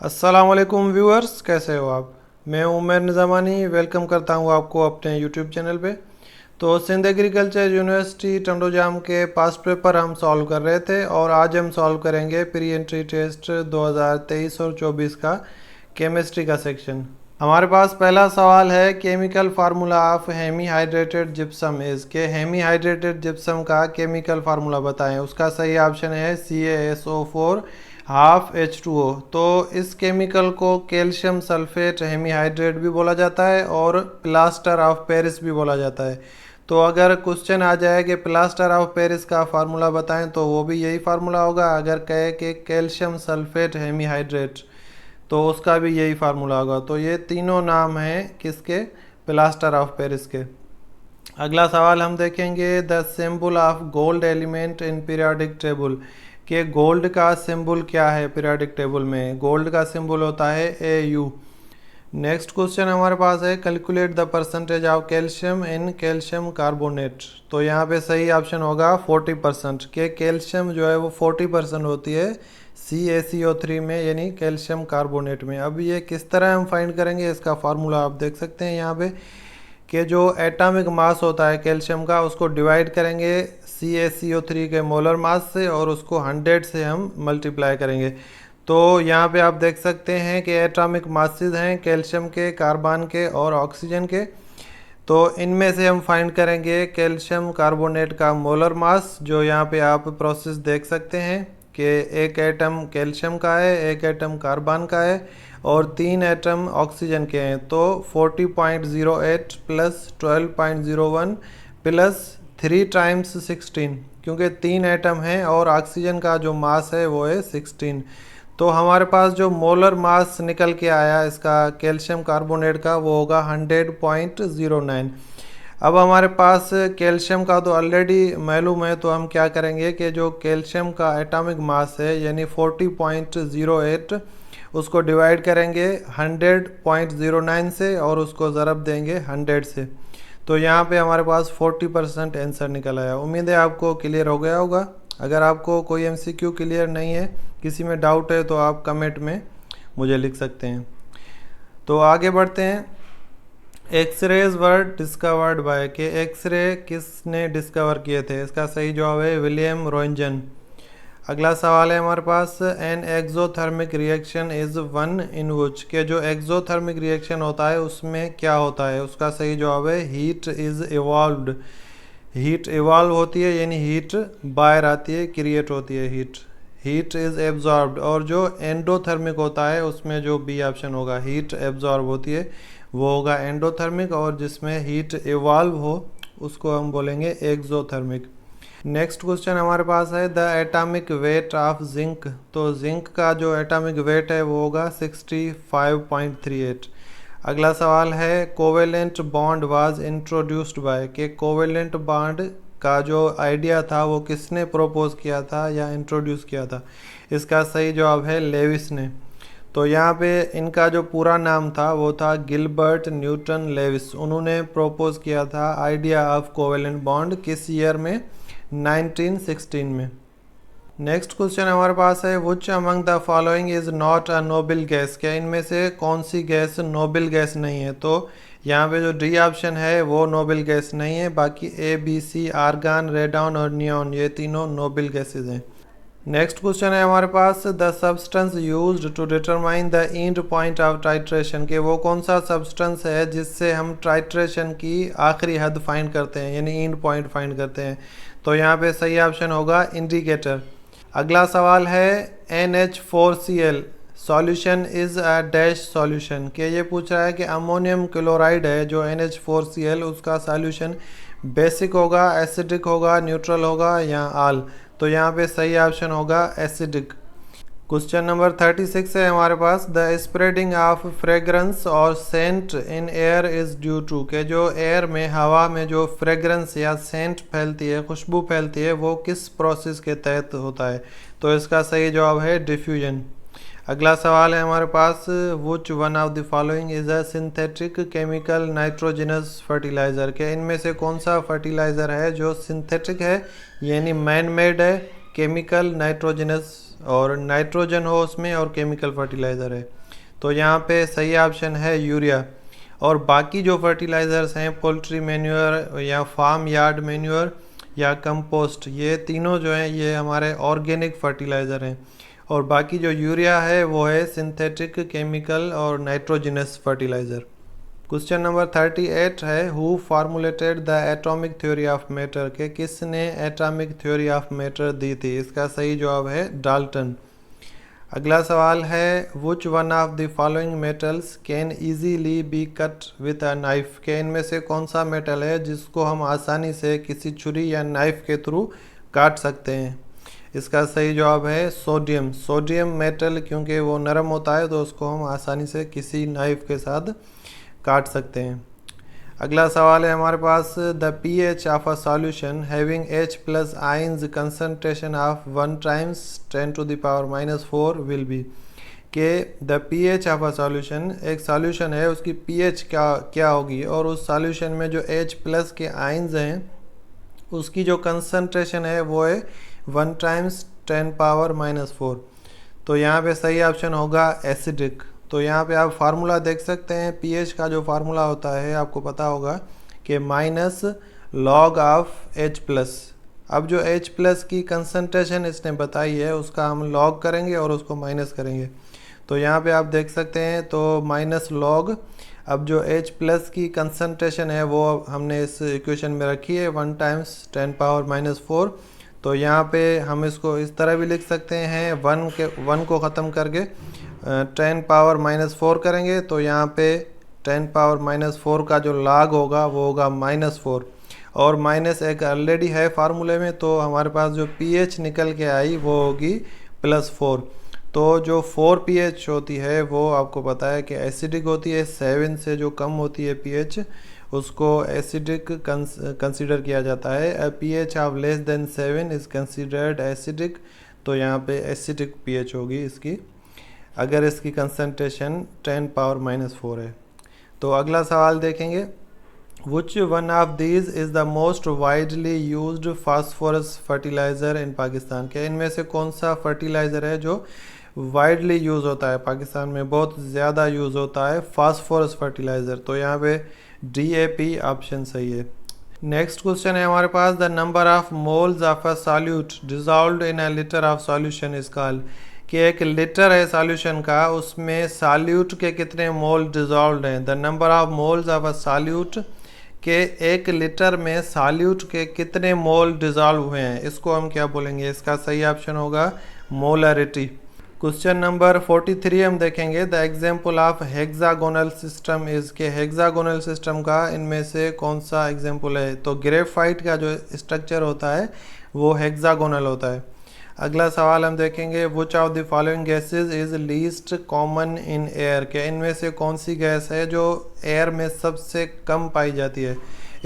अस्सलामुअलैकुम व्यूअर्स, कैसे हो आप। मैं उमर निज़ामानी वेलकम करता हूं आपको अपने यूट्यूब चैनल पे। तो सिंध एग्रीकल्चर यूनिवर्सिटी टंडोजाम के पास्ट पेपर हम सॉल्व कर रहे थे और आज हम सॉल्व करेंगे प्री एंट्री टेस्ट 2023 और 24 का केमिस्ट्री का सेक्शन। हमारे पास पहला सवाल है, chemical formula of hemi hydrated gypsum is के हेमी हाइड्रेटेड जिप्सम का केमिकल फार्मूला बताएं। उसका सही ऑप्शन है CaSO4 हाफ H2O। तो इस केमिकल को कैल्शियम सल्फेट हेमी हाइड्रेट भी बोला जाता है और प्लास्टर ऑफ पेरिस भी बोला जाता है। तो अगर क्वेश्चन आ जाए कि प्लास्टर ऑफ पेरिस का फार्मूला बताएं तो वो भी यही फार्मूला होगा। अगर कहे कि कैल्शियम सल्फेट हेमी हाइड्रेट तो उसका भी यही फार्मूला होगा। तो ये तीनों नाम हैं किसके, प्लास्टर ऑफ पेरिस के। अगला सवाल हम देखेंगे, the symbol of gold element in periodic table के गोल्ड का सिंबल क्या है। पीरियोडिक टेबल में गोल्ड का सिंबल होता है AU। नेक्स्ट क्वेश्चन हमारे पास है, calculate the percentage of calcium in calcium carbonate. तो यहाँ पे सही ऑप्शन होगा 40% के कैल्शियम जो है वो 40% होती है CaCO3 में, यानी कैल्शियम कार्बोनेट में। अब ये किस तरह हम फाइंड करेंगे, इसका फार्मूला आप देख सकते हैं यहाँ पे कि जो एटॉमिक मास होता है कैल्शियम का उसको डिवाइड करेंगे CaCO3 के मोलर मास से और उसको 100 से हम मल्टीप्लाई करेंगे। तो यहाँ पे आप देख सकते हैं कि एटॉमिक मासेस हैं कैल्शियम के, कार्बन के और ऑक्सीजन के। तो इनमें से हम फाइंड करेंगे कैल्शियम कार्बोनेट का मोलर मास, जो यहाँ पे आप प्रोसेस देख सकते हैं कि एक एटम कैल्शियम का है, एक एटम कार्बन का है और 3 एटम ऑक्सीजन के हैं। तो 40.08 प्लस 12.01 प्लस 3 टाइम्स 16, क्योंकि 3 एटम हैं और ऑक्सीजन का जो मास है वो है 16। तो हमारे पास जो मोलर मास निकल के आया इसका कैल्शियम कार्बोनेट का वो होगा 100.09। अब हमारे पास कैल्शियम का तो ऑलरेडी मालूम है, तो हम क्या करेंगे कि जो कैल्शियम का एटॉमिक मास है यानी 40.08 उसको डिवाइड करेंगे 100.09 से और उसको ज़रब देंगे 100 से। तो यहाँ पे हमारे पास 40% आंसर निकल आया। उम्मीद है आपको क्लियर हो गया होगा। अगर आपको कोई MCQ क्लियर नहीं है, किसी में डाउट है, तो आप कमेंट में मुझे लिख सकते हैं। तो आगे बढ़ते हैं। एक्सरेज वर डिस्कवर्ड बाय के एक्सरे किसने डिस्कवर किए थे। इसका सही जवाब है विलियम रोंजन। अगला सवाल है हमारे पास, an exothermic reaction is one in which के जो एक्सोथर्मिक रिएक्शन होता है उसमें क्या होता है। उसका सही जवाब है heat is evolved. Heat evolve होती है यानी हीट बाहर आती है, क्रिएट होती है हीट। Heat is absorbed. और जो एंडोथर्मिक होता है उसमें जो बी ऑप्शन होगा, हीट एब्जॉर्ब होती है, वो होगा एंडोथर्मिक। और जिसमें हीट इवॉल्व हो उसको हम बोलेंगे एक्सोथर्मिक। नेक्स्ट क्वेश्चन हमारे पास है, the atomic weight of zinc. तो जिंक का जो एटॉमिक वेट है वो होगा 65.38। अगला सवाल है, covalent bond was introduced by के कोवेलेंट बॉन्ड का जो आइडिया था वो किसने प्रोपोज किया था या इंट्रोड्यूस किया था। इसका सही जवाब है लेविस ने। तो यहाँ पे इनका जो पूरा नाम था वो था गिलबर्ट न्यूटन लेविस। उन्होंने प्रोपोज किया था आइडिया ऑफ कोवेलेंट बॉन्ड किस ईयर में, 1916 में। नेक्स्ट क्वेश्चन हमारे पास है, which among the following is not a noble gas. क्या इनमें से कौन सी गैस नोबल गैस नहीं है। तो यहाँ पे जो डी ऑप्शन है वो नोबल गैस नहीं है। बाकी ABC, आर्गन, रेडॉन और नियॉन ये तीनों नोबल गैसेज हैं। नेक्स्ट क्वेश्चन है हमारे पास, the substance used to determine the end point of titration के वो कौन सा सब्सटेंस है जिससे हम टाइट्रेशन की आखिरी हद फाइंड करते हैं यानी एंड पॉइंट फाइंड करते हैं। तो यहाँ पे सही ऑप्शन होगा इंडिकेटर। अगला सवाल है, NH4Cl solution is a dash solution के ये पूछ रहा है कि अमोनियम क्लोराइड है जो NH4Cl उसका सॉल्यूशन बेसिक होगा, एसिडिक होगा, न्यूट्रल होगा या आल। तो यहाँ पे सही ऑप्शन होगा एसिडिक। क्वेश्चन नंबर 36 है हमारे पास, द स्प्रेडिंग ऑफ फ्रेग्रेंस और scent in air is due to के जो एयर में, हवा में जो फ्रेग्रेंस या सेंट फैलती है, खुशबू फैलती है, वो किस प्रोसेस के तहत होता है। तो इसका सही जवाब है डिफ्यूजन। अगला सवाल है हमारे पास, which one of the following is a synthetic chemical nitrogenous fertiliser के इनमें से कौन सा फर्टिलाइजर है जो सिंथेटिक है यानी मैन मेड है, केमिकल नाइट्रोजनस और नाइट्रोजन हो उसमें और केमिकल फर्टिलाइज़र है। तो यहाँ पे सही ऑप्शन है यूरिया। और बाकी जो फर्टिलाइज़र्स हैं पोल्ट्री मैन्योर या फार्म यार्ड मैन्योर या कंपोस्ट, ये तीनों जो हैं ये हमारे ऑर्गेनिक फर्टिलाइज़र हैं। और बाकी जो यूरिया है वो है सिंथेटिक केमिकल और नाइट्रोजनस फर्टिलाइज़र। क्वेश्चन नंबर 38 है who formulated the atomic theory of matter, के किसने एटॉमिक थ्योरी ऑफ मैटर दी थी। इसका सही जवाब है डाल्टन। अगला सवाल है विच one of the following metals can easily B cut with a knife, के इनमें से कौन सा मेटल है जिसको हम आसानी से किसी छुरी या नाइफ के थ्रू काट सकते हैं। इसका सही जवाब है सोडियम। सोडियम मेटल क्योंकि वो नरम होता है तो उसको हम आसानी से किसी नाइफ के साथ काट सकते हैं। अगला सवाल है हमारे पास the pH of a solution having H plus ions concentration of 1 times 10 to the power -4 will be, के the pH of a solution, एक सॉल्यूशन है उसकी pH क्या होगी और उस सॉल्यूशन में जो H प्लस के आइंस हैं उसकी जो कंसंट्रेशन है वो है 1 टाइम्स 10 पावर -4। तो यहाँ पे सही ऑप्शन होगा एसिडिक। तो यहाँ पे आप फार्मूला देख सकते हैं, pH का जो फार्मूला होता है आपको पता होगा कि minus log of H plus. अब जो H प्लस की कंसंट्रेशन इसने बताई है उसका हम लॉग करेंगे और उसको माइनस करेंगे। तो यहाँ पे आप देख सकते हैं तो माइनस लॉग, अब जो H प्लस की कंसंट्रेशन है वो हमने इस इक्वेशन में रखी है 1 टाइम्स 10 पावर -4। तो यहाँ पे हम इसको इस तरह भी लिख सकते हैं, 1 को ख़त्म करके 10 पावर -4 करेंगे तो यहाँ पे 10 पावर -4 का जो log होगा वो होगा -4 और माइनस एक ऑलरेडी है फार्मूले में, तो हमारे पास जो pH निकल के आई वो होगी +4। तो जो 4 pH होती है वो आपको पता है कि एसिडिक होती है, 7 से जो कम होती है pH उसको एसिडिक कंसीडर किया जाता है। pH of less than 7 is considered acidic. तो यहाँ पे एसिडिक pH होगी इसकी अगर इसकी कंसंट्रेशन 10 पावर -4 है। तो अगला सवाल देखेंगे which one of these is the most widely used phosphorus fertiliser in Pakistan, के इनमें से कौन सा फर्टिलाइज़र है जो वाइडली यूज़ होता है, पाकिस्तान में बहुत ज़्यादा यूज़ होता है फास्फोरस फर्टिलाइज़र। तो यहाँ पे DAP ऑप्शन सही है। नेक्स्ट क्वेश्चन है हमारे पास the number of moles of a solute dissolved in a litre of solution is called, कि एक लीटर है सॉल्यूशन का उसमें सॉल्यूट के कितने मोल डिजॉल्व्ड हैं। The number of moles of a solute, के एक लीटर में सॉल्यूट के कितने मोल डिजॉल्व हुए हैं, इसको हम क्या बोलेंगे। इसका सही ऑप्शन होगा मोलरिटी। क्वेश्चन नंबर 43 हम देखेंगे the example of hexagonal system is, के हेक्सागोनल सिस्टम का इनमें से कौन सा एग्जाम्पल है। तो ग्रेफाइट का जो स्ट्रक्चर होता है वो हेक्सागोनल होता है। अगला सवाल हम देखेंगे which of the following gases is least common in air, के इनमें से कौन सी गैस है जो एयर में सबसे कम पाई जाती है।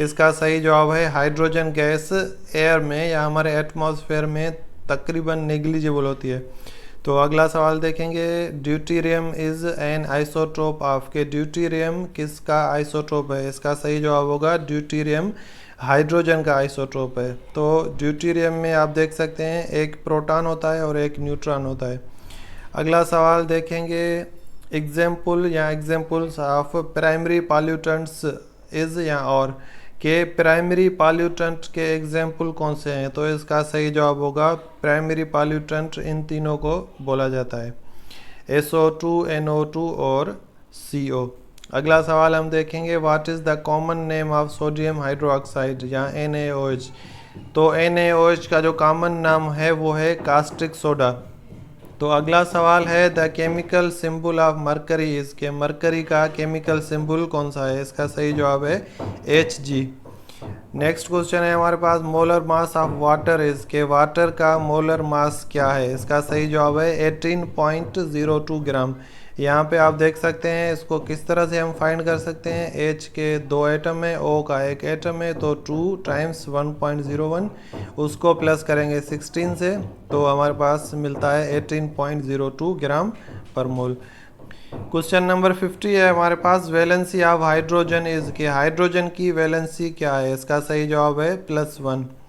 इसका सही जवाब है हाइड्रोजन गैस एयर में या हमारे एटमॉस्फेयर में तकरीबन नेग्लिजिबल होती है। तो अगला सवाल देखेंगे deuterium is an isotope of, के ड्यूटेरियम किसका आइसोटोप है। इसका सही जवाब होगा ड्यूटेरियम हाइड्रोजन का आइसोटोप है। तो ड्यूटेरियम में आप देख सकते हैं एक प्रोटॉन होता है और एक न्यूट्रॉन होता है। अगला सवाल देखेंगे एग्जाम्पल या examples of primary pollutants is या और, के प्राइमरी पॉल्यूटेंट के एग्जाम्पल कौन से हैं। तो इसका सही जवाब होगा प्राइमरी पॉल्यूटेंट इन तीनों को बोला जाता है SO2, NO2 और CO। अगला सवाल हम देखेंगे what is the common name of sodium hydroxide या NaOH। तो NaOH का जो कॉमन नाम है वो है कास्टिक सोडा। तो अगला सवाल है the chemical symbol of mercury is, के मरकरी का केमिकल सिंबल कौन सा है। इसका सही जवाब है Hg। नेक्स्ट क्वेश्चन है हमारे पास molar mass of water is, के वाटर का मोलर मास क्या है। इसका सही जवाब है 18.02 ग्राम। यहाँ पे आप देख सकते हैं इसको किस तरह से हम फाइंड कर सकते हैं। H के 2 एटम है, O का 1 एटम है, तो 2 टाइम्स 1.01 उसको प्लस करेंगे 16 से तो हमारे पास मिलता है 18.02 ग्राम पर मोल। क्वेश्चन नंबर 50 है हमारे पास वैलेंसी ऑफ हाइड्रोजन इज, के हाइड्रोजन की वैलेंसी क्या है। इसका सही जवाब है +1।